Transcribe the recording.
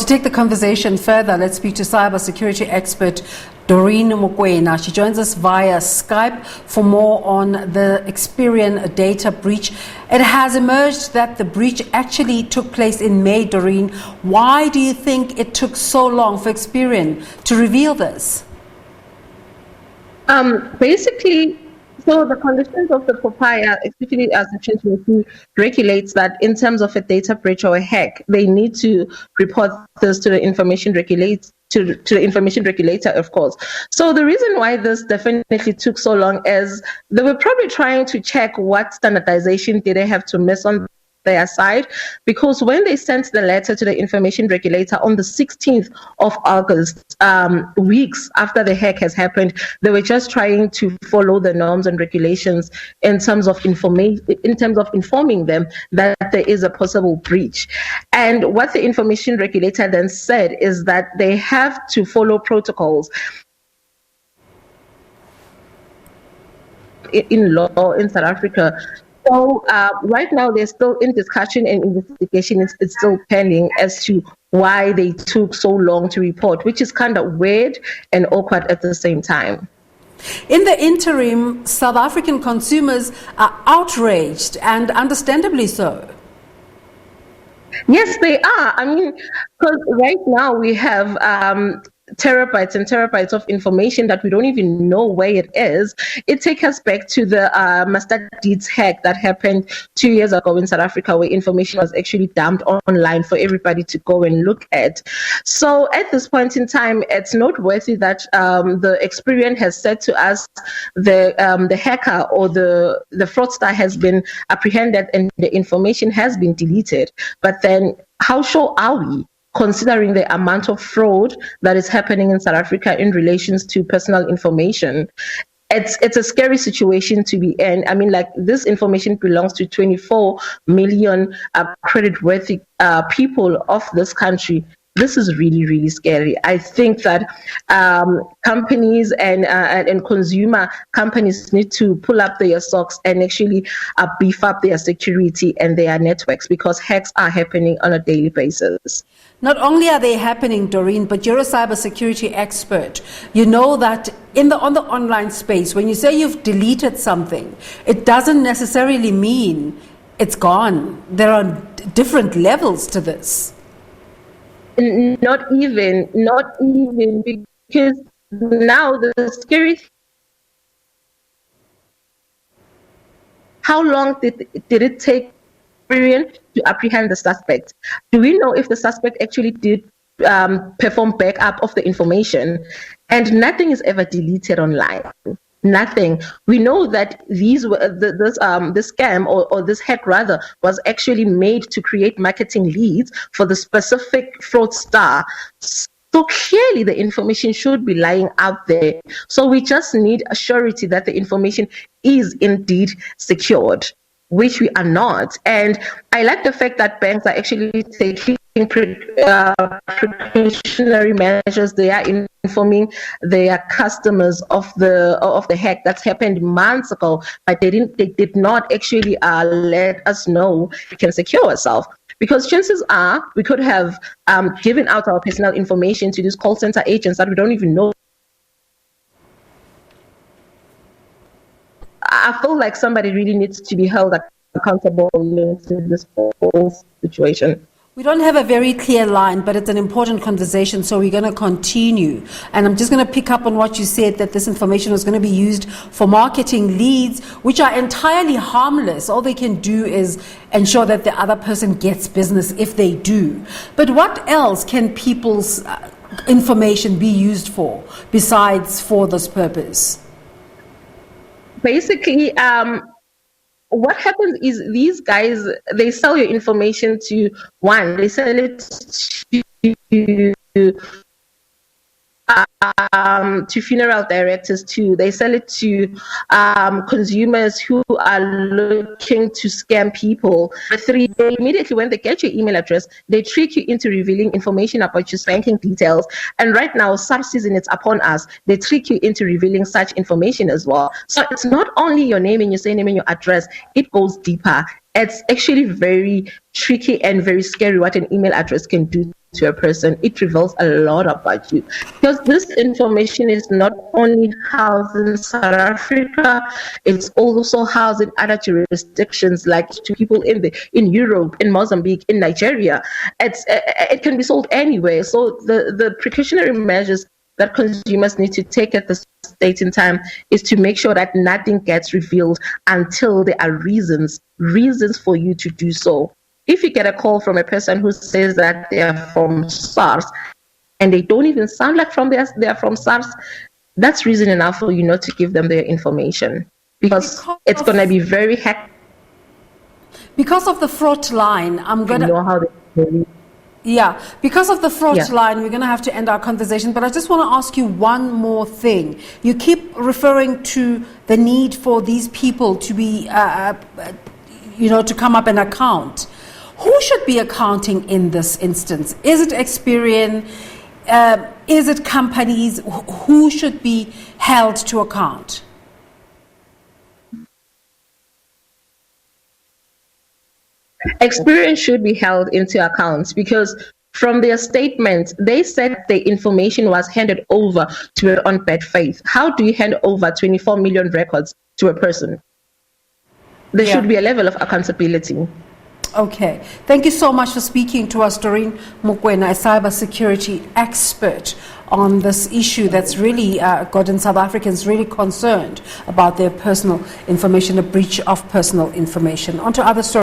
to take the conversation further, let's speak to cybersecurity expert Doreen Mokoena. She joins us via Skype for more on the Experian data breach. It has emerged that the breach actually took place in May, Doreen. Why do you think it took so long for Experian to reveal this? Basically, so the conditions of the POPIA, especially as Section 22, regulates that in terms of a data breach or a hack, they need to report this to the information regulator, to the information regulator, of course. So the reason why this definitely took so long is they were probably trying to check what standardization did they have to miss on their side, because when they sent the letter to the information regulator on the 16th of August, weeks after the hack has happened, they were just trying to follow the norms and regulations in terms of informing them that there is a possible breach. And what the information regulator then said is that they have to follow protocols in law in South Africa. So right now they're still in discussion and investigation. It's still pending as to why they took so long to report, which is kind of weird and awkward at the same time. In the interim, South African consumers are outraged, and understandably so. Yes, they are. I mean, because right now we have terabytes and terabytes of information that we don't even know where it is. It takes us back to the master deeds hack that happened 2 years ago in South Africa, where information was actually dumped online for everybody to go and look at. So at this point in time, it's noteworthy that the Experian has said to us the hacker or the fraudster has been apprehended and the information has been deleted. But then how sure are we, considering the amount of fraud that is happening in South Africa in relations to personal information? It's a scary situation to be in. I mean, like, this information belongs to 24 million credit-worthy people of this country. This is really, really scary. I think that companies and consumer companies need to pull up their socks and actually beef up their security and their networks, because hacks are happening on a daily basis. Not only are they happening, Doreen, but you're a cybersecurity expert. You know that on the online space, when you say you've deleted something, it doesn't necessarily mean it's gone. There are different levels to this. Not even, because now the scary thing, how long did it take Experian to apprehend the suspect? Do we know if the suspect actually did perform backup of the information? And nothing is ever deleted online. Nothing. We know that this scam or this hack rather was actually made to create marketing leads for the specific fraudster. So clearly the information should be lying out there. So we just need a surety that the information is indeed secured, which we are not. And I like the fact that banks are actually taking precautionary measures. They are informing their customers of the hack that's happened months ago, but they did not actually let us know we can secure ourselves. Because chances are we could have given out our personal information to these call center agents that we don't even know. I feel like somebody really needs to be held accountable to this whole situation. We don't have a very clear line, but it's an important conversation, so we're going to continue. And I'm just going to pick up on what you said, that this information was going to be used for marketing leads, which are entirely harmless. All they can do is ensure that the other person gets business if they do. But what else can people's information be used for besides for this purpose? Basically, what happens is these guys, they sell your information to they sell it to funeral directors, they sell it to consumers who are looking to scam people. Immediately when they get your email address, they trick you into revealing information about your banking details. And right now, SARS season, it's upon us. They trick you into revealing such information as well. So it's not only your name and your surname and your address, it goes deeper. It's actually very tricky and very scary what an email address can do to a person, it reveals a lot about you. Because this information is not only housed in South Africa, it's also housed in other jurisdictions, like to people in Europe, in Mozambique, in Nigeria. It can be sold anywhere. So the precautionary measures that consumers need to take at this state in time is to make sure that nothing gets revealed until there are reasons for you to do so. If you get a call from a person who says that they are from SARS and they don't even sound like they are from SARS, that's reason enough for you not to give them their information, because it's going to be very hectic. Because of the fraud line, I'm going to know how they. Yeah, because of the fraud line, we're going to have to end our conversation. But I just want to ask you one more thing. You keep referring to the need for these people to be, to come up and account. Who should be accounting in this instance? Is it Experian? Is it companies? Who should be held to account? Experian should be held into account, because from their statement, they said the information was handed over to it on bad faith. How do you hand over 24 million records to a person? There should be a level of accountability. Okay. Thank you so much for speaking to us, Doreen Mokoena, a cybersecurity expert on this issue that's really gotten South Africans really concerned about their personal information, a breach of personal information. On to other stories.